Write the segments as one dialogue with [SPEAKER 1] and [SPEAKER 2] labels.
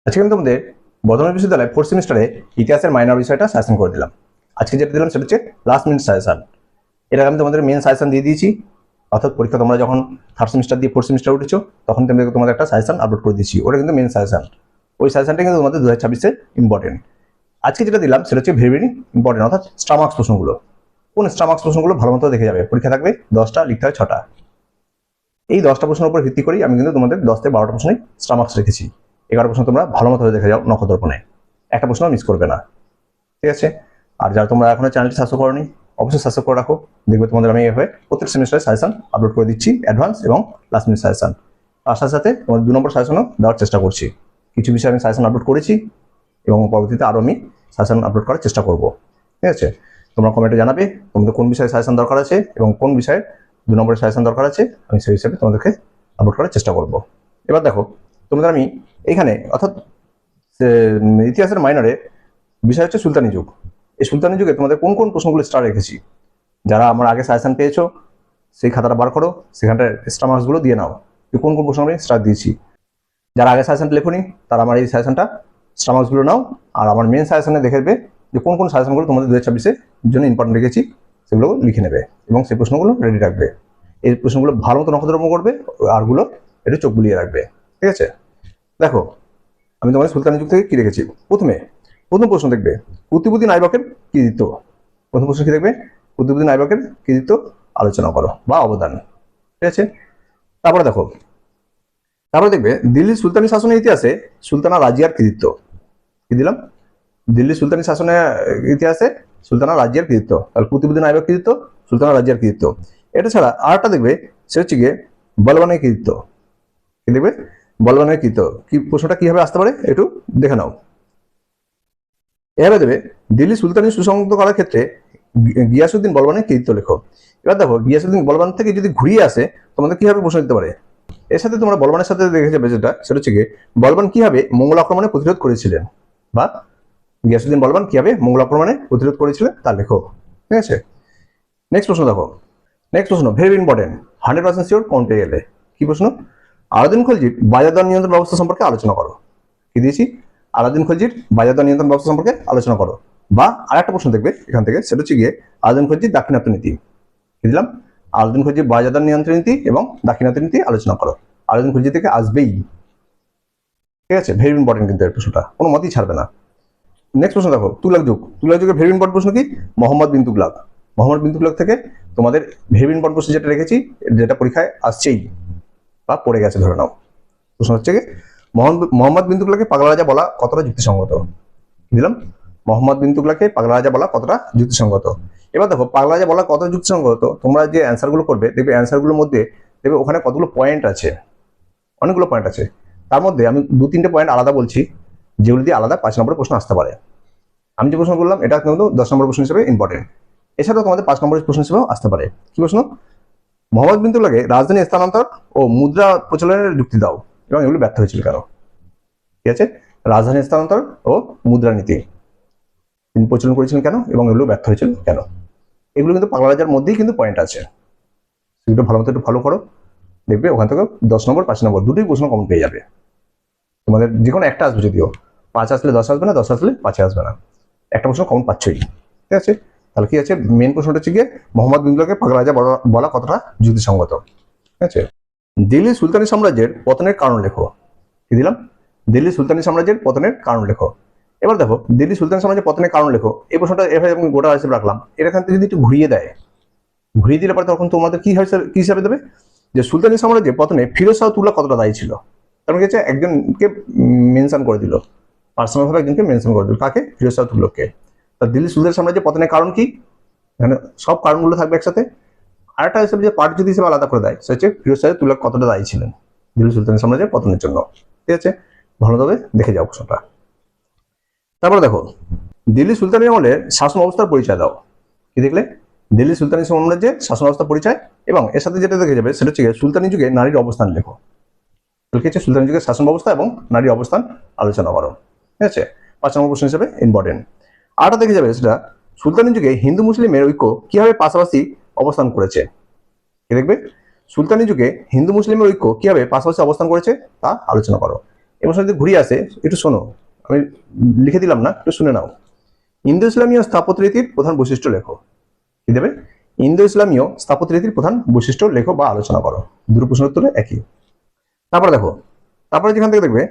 [SPEAKER 1] আজকে আমি তোমাদের বর্ধমান বিশ্ববিদ্যালয় ফোর্থ সেমিস্টারে ইতিহাসের মাইনর বিষয়টা সাজেশন করে দিলাম। আজকে যেটা দিলাম সেটা হচ্ছে লাস্ট মিনিট সাজেশন। এটা আমি তোমাদের মেন সাজেশন দিয়ে দিয়েছি, অর্থাৎ পরীক্ষা তোমরা যখন থার্ড সেমিস্টার দিয়ে ফোর্থ সেমিস্টার উঠেছো তখন তোমাদের একটা সাজেশন আপলোড করে দিয়েছি, ওটা কিন্তু মেন সাজেশন। ওই সাজেশনটা কিন্তু তোমাদের 2026-এর ইম্পর্টেন্ট। আজকে যেটা দিলাম সেটা হচ্ছে ভেরি ভেরি ইম্পর্টেন্ট, অর্থাৎ স্টামার্কস প্রশ্নগুলো। কোন স্টামার্কস প্রশ্নগুলো ভালো মতো দেখে যাবে। পরীক্ষা থাকবে 10টা, লিখতে হয় 6টা। এই 10টা প্রশ্নের উপর ভিত্তি করেই আমি কিন্তু তোমাদের 10 থেকে 12টা প্রশ্নে স্টামার্কস রেখেছি। 11 প্রশ্ন তোমরা ভালো মতো দেখে যাও নখদর্পণে, একটা প্রশ্ন মিস করবে না, ঠিক আছে? আর যারা তোমরা এখনো চ্যানেলটি সাবস্ক্রাইব করোনি অবশ্যই সাবস্ক্রাইব করে রাখো। দেখবে তোমাদের আমি এভাবে প্রত্যেক সেমিস্টারে সাজেশন আপলোড করে দিচ্ছি, অ্যাডভান্স এবং লাস্ট মিনিট সাজেশন। তার সাথে সাথে তোমাদের 2 নম্বর সাজেশনও দেওয়ার চেষ্টা করছি। কিছু বিষয়ে আমি সাজেশন আপলোড করেছি এবং পরবর্তীতে আরও আমি সাজেশন আপলোড করার চেষ্টা করব, ঠিক আছে? তোমরা কমেন্টে জানাবে তোমাদের কোন বিষয়ে সাজেশন দরকার আছে এবং কোন বিষয়ে 2 নম্বরের সাজেশন দরকার আছে, আমি সেই হিসাবে তোমাদেরকে আপলোড করার চেষ্টা করব। এবার দেখো তোমাদের আমি এখানে অর্থাৎ ইতিহাসের মাইনরে বিষয় হচ্ছে সুলতানি যুগ। এই সুলতানি যুগে তোমাদের কোন কোন প্রশ্নগুলো স্টার রেখেছি, যারা আমার আগে সাজেশন পেয়েছো সেই খাতাটা বার করো, সেখানটায় স্টার মার্কসগুলো দিয়ে নাও যে কোন কোন প্রশ্ন আমি স্টার দিয়েছি। যারা আগে সাজেশনটা লেখোনি তারা আমার এই সাজেশনটা স্টার মার্কসগুলো নাও, আর আমার মেন সাজেশনে দেখবে যে কোন কোন সাজেশনগুলো তোমাদের 2026-এর জন্য ইম্পর্টেন্ট রেখেছি সেগুলো লিখে নেবে এবং সেই প্রশ্নগুলো রেডি রাখবে। এই প্রশ্নগুলো ভালো মতো নখদর্পণ করবে, আরগুলো একটু চোখ বুলিয়ে রাখবে, ঠিক আছে? দেখো আমি তোমাদের সুলতানি যুগ থেকে কি রেখেছি। প্রথম প্রশ্ন দেখবে কুতুবউদ্দিন আইবকের কৃতিত্ব। প্রথম প্রশ্ন কি দেখবে, কুতুবউদ্দিন আইবকের কৃতিত্ব আলোচনা করো বা অবদান, ঠিক আছে? তারপরে দেখো, তারপরে দেখবে দিল্লির সুলতানি শাসনের ইতিহাসে সুলতানা রাজিয়ার কৃতিত্ব। কি দিলাম? দিল্লির সুলতানি শাসনের ইতিহাসে সুলতানা রাজিয়ার কৃতিত্ব। তাহলে কুতুবউদ্দিন আইবক কৃতিত্ব, সুলতানা রাজিয়ার কৃতিত্ব। এটা ছাড়া আরেকটা দেখবে সেটা হচ্ছে গিয়ে বলবানের কৃতিত্ব। কি দেখবে? বলবানের কৃতিত্ব। কি প্রশ্নটা কিভাবে আসতে পারে একটু দেখে নাও। এভাবে দেবে দিল্লি সুলতানি সুসংহত করার ক্ষেত্রে গিয়াসউদ্দিন বলবানের কৃতিত্ব লেখো। এবার দেখো গিয়াসউদ্দিন বলবান থেকে যদি ঘুরিয়ে আসে তোমাদের কিভাবে প্রশ্ন দিতে পারে। এর সাথে তোমরা বলবানের সাথে দেখে যাবে সেটা হচ্ছে গিয়ে বলবান কিভাবে মঙ্গল আক্রমণে প্রতিরোধ করেছিলেন, বা গিয়াসউদ্দিন বলবান কিভাবে মঙ্গল আক্রমণে প্রতিরোধ করেছিলেন তা লেখো, ঠিক আছে? নেক্সট প্রশ্ন দেখো, নেক্সট প্রশ্ন ভেরি ইম্পর্টেন্ট, 100% শিওর কোন পেয়ে গেলে। কি প্রশ্ন? আলাউদ্দিন খলজির বাজার দর নিয়ন্ত্রণ ব্যবস্থা সম্পর্কে আলোচনা করো। কি দিয়েছি? আলাউদ্দিন খলজির বাজার দর নিয়ন্ত্রণ ব্যবস্থা সম্পর্কে আলোচনা করো। বা আরেকটা প্রশ্ন দেখবে এখান থেকে, সেটা হচ্ছে গিয়ে আলাউদ্দিন খলজির দাক্ষিণাত্য নীতি। কি দিলাম? আলাউদ্দিন খলজির বাজার দর নিয়ন্ত্রণ নীতি এবং দাক্ষিণাত্য নীতি আলোচনা করো। আলাউদ্দিন খলজি থেকে আসবেই, ঠিক আছে? ভেরি ইম্পর্টেন্ট কিন্তু এই প্রশ্নটা কোনো মতেই ছাড়বে না। নেক্সট প্রশ্ন দেখো তুগলক যুগ। তুগলক যুগের ভেরি ইম্পর্টেন্ট প্রশ্ন কি? মোহাম্মদ বিন তুগলক। মোহাম্মদ বিন তুগলক থেকে তোমাদের ভেরি ইম্পর্টেন্ট প্রশ্ন যেটা রেখেছি, যেটা পরীক্ষায় আসছেই বা পড়ে গেছে ধরে নাও। প্রশ্ন হচ্ছে কি মোহাম্মদ বিন তুগলককে পাগলা রাজা বলা কতটা যুক্তিসঙ্গত। দিলাম মোহাম্মদ বিন তুগলককে পাগলা রাজা বলা কতটা যুক্তিসঙ্গত। এবার দেখো পাগলা রাজা বলা কতটা যুক্তিসঙ্গত, তোমরা যে অ্যান্সারগুলো করবে দেখবে অ্যান্সারগুলোর মধ্যে দেখবে ওখানে কতগুলো পয়েন্ট আছে, অনেকগুলো পয়েন্ট আছে। তার মধ্যে আমি 2-3টে পয়েন্ট আলাদা বলছি যেগুলো দিয়ে আলাদা 5 নম্বরের প্রশ্ন আসতে পারে। আমি যে প্রশ্ন বললাম এটা কিন্তু 10 নম্বর প্রশ্ন হিসেবে ইম্পর্টেন্ট। এছাড়াও তোমাদের 5 নম্বরের প্রশ্ন হিসেবেও আসতে পারে। কি প্রশ্ন? মোহাম্মদ বিন তুগলকের রাজধানী স্থানান্তর ও মুদ্রা প্রচলনের যুক্তি দাও এবং এগুলো ব্যর্থ হয়েছিল কেন। ঠিক আছে? রাজধানী স্থানান্তর ও মুদ্রানীতি তিনি প্রচলন করেছিলেন কেন এবং এগুলো ব্যর্থ হয়েছিল কেন। এগুলো কিন্তু পাগলা রাজার মধ্যেই কিন্তু পয়েন্ট আছে, সেগুলো ভালো মতো একটু ফলো করো, দেখবে ওখান থেকে 10 নম্বর 5 নম্বর দুটোই প্রশ্ন কমন পেয়ে যাবে। তোমাদের যে কোনো একটা আসবে, যদিও 5 আসলে 10 আসবে না, 10 আসলে 5 আসবে না, একটা প্রশ্ন কমন পাচ্ছই, ঠিক আছে? তাহলে কি আছে মেন প্রশ্নটা হচ্ছে গিয়ে মোহাম্মদ বিন তুগলককে পাগলা রাজা বলা কতটা যুক্তিসঙ্গত, ঠিক আছে? দিল্লি সুলতানি সাম্রাজ্যের পতনের কারণ লেখো। কি দিলাম? দিল্লি সুলতানি সাম্রাজ্যের পতনের কারণ লেখো। এবার দেখো দিল্লি সুলতানি সাম্রাজ্যের পতনের কারণ লেখো, এই প্রশ্নটা এভাবে আমি গোটা হিসেবে রাখলাম। এখান থেকে যদি একটু ঘুরিয়ে দেয়, ঘুরিয়ে দিলে পরে তখন তোমাদের কি হিসাবে দেবে যে সুলতানি সাম্রাজ্যের পতনে ফিরোজ শাহ তুগলক কতটা দায়ী ছিল। কারণ হচ্ছে একজনকে মেনশন করে দিল, পার্সোনাল ভাবে একজনকে মেনশন করে দিল, কাকে? ফিরোজ শাহ তুগলককে। তা দিল্লি সুলতানি সাম্রাজ্যের পতনের কারণ কি, এখানে সব কারণগুলো থাকবে একসাথে। আরেকটা হিসেবে যে পার্ট যদি হিসেবে আলাদা করে দেয় সেটা হচ্ছে ফিরোজ শাহ তুগলক কতটা দায়ী ছিলেন দিল্লি সুলতানি সাম্রাজ্যের পতনের জন্য, ঠিক আছে? ভালোভাবে দেখে যাও প্রশ্নটা। তারপরে দেখো দিল্লি সুলতানি আমলের শাসন ব্যবস্থার পরিচয় দাও। কি দেখলে? দিল্লি সুলতানি সাম্রাজ্যের শাসন ব্যবস্থার পরিচয় এবং এর সাথে যেটা দেখে যাবে সেটা হচ্ছে সুলতানি যুগে নারীর অবস্থান লেখো। লিখেছে সুলতানি যুগের শাসন ব্যবস্থা এবং নারীর অবস্থান আলোচনা করো, ঠিক আছে? 5 নম্বর প্রশ্ন হিসেবে ইম্পর্টেন্ট। আরটা দেখে যাবে সেটা সুলতানি যুগে হিন্দু মুসলিমের ঐক্য কিভাবে পাশাপাশি অবস্থান করেছে। কি দেখবে? সুলতানি যুগে হিন্দু মুসলিমের ঐক্য কিভাবে পাশাপাশি অবস্থান করেছে তা আলোচনা করো। এবং যদি ঘুরিয়ে আসে, একটু শোনো, আমি লিখে দিলাম না, একটু শুনে নাও। ইন্দো ইসলামীয় স্থাপত্য রীতির প্রধান বৈশিষ্ট্য লেখো। কি দেবে? ইন্দো ইসলামীয় স্থাপত্য রীতির প্রধান বৈশিষ্ট্য লেখো বা আলোচনা করো। দুটো প্রশ্নের উত্তরে একই। তারপরে দেখো, তারপরে যেখান থেকে দেখবে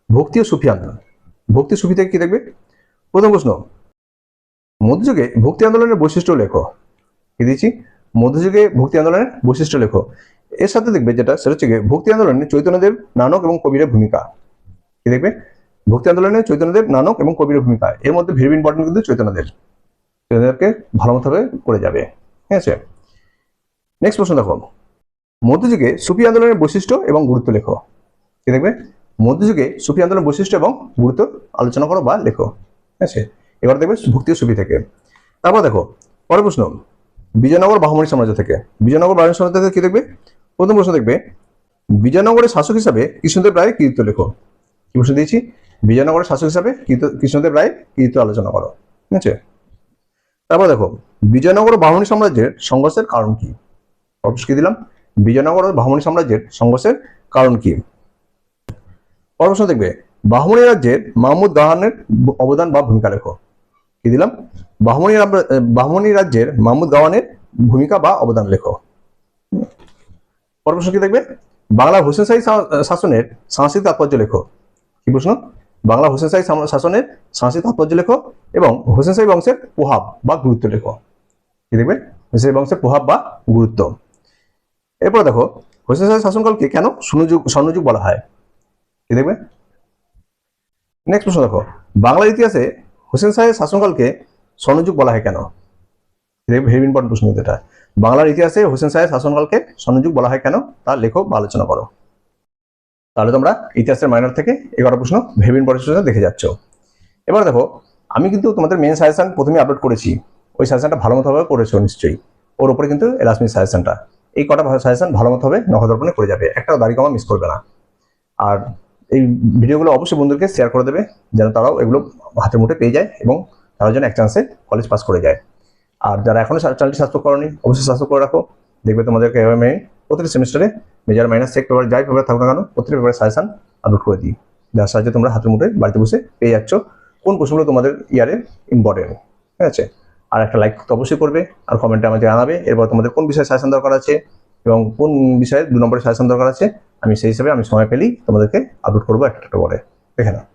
[SPEAKER 1] ভক্তি ও সুফি আন্দোলন। ভক্তি সুফি থেকে কি দেখবে? প্রথম প্রশ্ন, মধ্যযুগে ভক্তি আন্দোলনের বৈশিষ্ট্য লেখো। কি দিয়েছি? মধ্যযুগে ভক্তি আন্দোলনের বৈশিষ্ট্য লেখো। এর সাথে দেখবে যেটা, সেটা হচ্ছে ভক্তি আন্দোলনে চৈতন্যদেব, নানক এবং কবিরের ভূমিকা। কি দেখবে? ভক্তি আন্দোলনে চৈতন্যদেব, নানক এবং কবিরের ভূমিকা। এর মধ্যে ভেরি ইম্পর্টেন্ট কিন্তু চৈতন্যদেবকে ভালো মতোভাবে করে যাবে। ঠিক আছে, নেক্সট প্রশ্ন দেখো, মধ্যযুগে সুফি আন্দোলনের বৈশিষ্ট্য এবং গুরুত্ব লেখো। কি দেখবে? মধ্যযুগে সুফি আন্দোলনের বৈশিষ্ট্য এবং গুরুত্ব আলোচনা করো বা লেখো। ঠিক আছে, এবার দেখবে ভক্তি ও সুফি থেকে। তারপর দেখো পরের প্রশ্ন, বিজয়নগর বাহমনি সাম্রাজ্য থেকে। বিজয়নগর বাহমনি সাম্রাজ্য থেকে কি দেখবে? প্রথম প্রশ্ন দেখবে, বিজয়নগরের শাসক হিসাবে কৃষ্ণদেব রায়ের কৃতিত্ব লেখো। কি প্রশ্ন দিয়েছি? বিজয়নগরের শাসক হিসাবে কৃষ্ণদেব রায়ের কৃতিত্ব আলোচনা করো। ঠিক আছে, তারপর দেখো, বিজয়নগর ও বাহমনি সাম্রাজ্যের সংঘর্ষের কারণ কি? কি দিলাম? বিজয়নগর ও বাহমনি সাম্রাজ্যের সংঘর্ষের কারণ কি? পরের প্রশ্ন দেখবে, বাহমনি রাজ্যের মাহমুদ গাহানের অবদান বা ভূমিকা লেখো। কি দিলাম? বাহমনি রাজ্যের মাহমুদ গাওয়ানের ভূমিকা বা অবদান লেখো। পরের প্রশ্ন কি দেখবে, বাংলা হোসেন শাহী শাসনের সাংস্কৃতিক তাৎপর্য লেখো। কি প্রশ্ন? বাংলা হোসেন শাহী শাসনের সাংস্কৃতিক তাৎপর্য লেখো এবং হোসেন শাহী বংশের প্রভাব বা গুরুত্ব লেখো। কি দেখবে? হোসেন শাহী বংশের প্রভাব বা গুরুত্ব। এরপর দেখো, হোসেন শাহী শাসনকালকে কেন স্বর্ণযুগ বলা হয়? কি দেখবে? নেক্সট প্রশ্ন দেখো, বাংলার ইতিহাসে হোসেন শাহের শাসনকালকে স্বর্ণযুগ বলা হয় কেন? ভেরি ইম্পর্টেন্ট প্রশ্ন এটা। বাংলার ইতিহাসে হোসেন শাহের শাসনকালকে স্বর্ণযুগ বলা হয় কেন, তা লেখো বা আলোচনা করো। তাহলে তোমরা ইতিহাসের মাইনর থেকে 11 প্রশ্ন ভেরি ইম্পর্টেন্ট দেখে যাচ্ছ। এবার দেখো, আমি কিন্তু তোমাদের মেন সাজেশন প্রথমে আপলোড করেছি, ওই সাজেশনটা ভালো মতো ভাবে করেছো নিশ্চয়ই। ওর উপরে কিন্তু এলাসমিক সাজেশনটা, এই কটা সাজেশন ভালো মতো হবে নখদর্পণে করে যাবে, একটা দাড়ি কমা মিস করবে না। আর এই ভিডিওগুলো অবশ্যই বন্ধুদেরকে শেয়ার করে দেবে, যেন তারাও এগুলো হাতের মুঠে পেয়ে যায় এবং তারা যেন এক চান্সে কলেজ পাস করে যায়। আর যারা এখনো চ্যানেলটি সাবস্ক্রাইব করোনি, অবশ্যই সাবস্ক্রাইব করে রাখো। দেখবে তোমাদেরকে এভাবে প্রতিটি সেমিস্টারে মেজর মাইনাস চেক পেপার যাই পেপার থাকুক না কেন, প্রতিটি পেপারের সাজেশন আপলোড করে দিই, যার সাহায্যে তোমরা হাতের মুঠে বাড়িতে বসে পেয়ে যাচ্ছ কোন প্রশ্নগুলো তোমাদের ইয়ারে ইম্পর্টেন্ট। ঠিক আছে, আর একটা লাইক তো অবশ্যই করবে, আর কমেন্টে আমাকে জানাবে এরপর তোমাদের কোন বিষয়ে সাজেশন দরকার আছে এবং কোন বিষয়ে 2 নম্বরের সাজেশন দরকার আছে। আমি সেই হিসাবে আমি সময় পেলেই তোমাদেরকে আপলোড করবো একটা করে। দেখে নাও।